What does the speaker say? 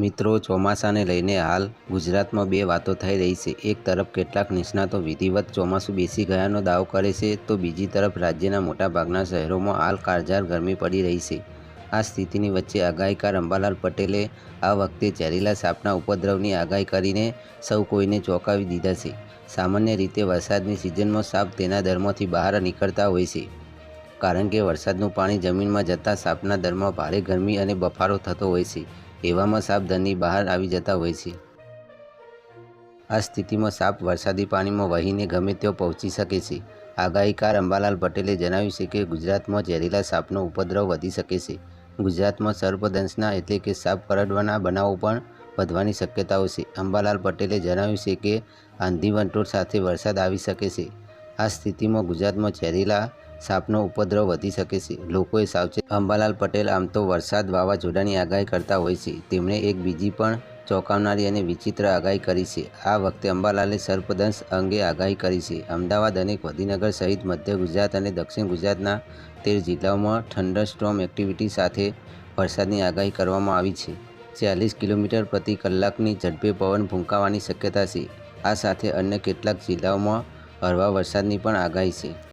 મિત્રો, ચોમાસાને લઈને હાલ ગુજરાતમાં બે વાતો થઈ રહી છે. એક તરફ કેટલાક નિષ્ણાતો વિધિવત ચોમાસું બેસી ગયાનો દાવો કરે છે, તો બીજી તરફ રાજ્યના મોટાભાગના શહેરોમાં હાલ કાળઝાળ ગરમી પડી રહી છે. આ સ્થિતિની વચ્ચે આગાહીકાર અંબાલાલ પટેલે આ વખતે ઝેરીલા સાપના ઉપદ્રવની આગાહી કરીને સૌ કોઈને ચોંકાવી દીધા છે. સામાન્ય રીતે વરસાદની સિઝનમાં સાપ તેના દરમાંથી બહાર નીકળતા હોય છે, કારણ કે વરસાદનું પાણી જમીનમાં જતાં સાપના દરમાં ભારે ગરમી અને બફારો થતો હોય છે. એવામાં સાપ દરની બહાર આવી જતા હોય છે. આ સ્થિતિમાં સાપ વરસાદી પાણીમાં વહીને ગમે ત્યાં પહોંચી શકે છે. આગાહીકાર અંબાલાલ પટેલે જણાવ્યું છે કે ગુજરાતમાં ઝેરીલા સાપનો ઉપદ્રવ વધી શકે છે. ગુજરાતમાં સર્પદંશના એટલે કે સાપ કરડવાના બનાવો પણ વધવાની શક્યતાઓ છે. અંબાલાલ પટેલે જણાવ્યું છે કે આંધી વંટોળ સાથે વરસાદ આવી શકે છે. આ સ્થિતિમાં ગુજરાતમાં ઝેરીલા સાપનો ઉપદ્રવ વધી શકે છે. લોકોએ સાવચેત. અંબાલાલ પટેલ આમ તો વરસાદ, વાવાઝોડાની આગાહી કરતા હોય છે. તેમણે એક બીજી પણ ચોંકાવનારી અને વિચિત્ર આગાહી કરી છે. આ વખતે અંબાલાલે સર્પદંશ અંગે આગાહી કરી છે. અમદાવાદ અને ગાંધીનગર સહિત મધ્ય ગુજરાત અને દક્ષિણ ગુજરાતના 13 જિલ્લાઓમાં થંડરસ્ટોર્મ એક્ટિવિટી સાથે વરસાદની આગાહી કરવામાં આવી છે. 40 કિલોમીટર પ્રતિ કલાકની ઝડપે પવન ફૂંકાવાની શક્યતા છે. આ સાથે અન્ય કેટલાક જિલ્લાઓમાં હળવા વરસાદની પણ આગાહી છે.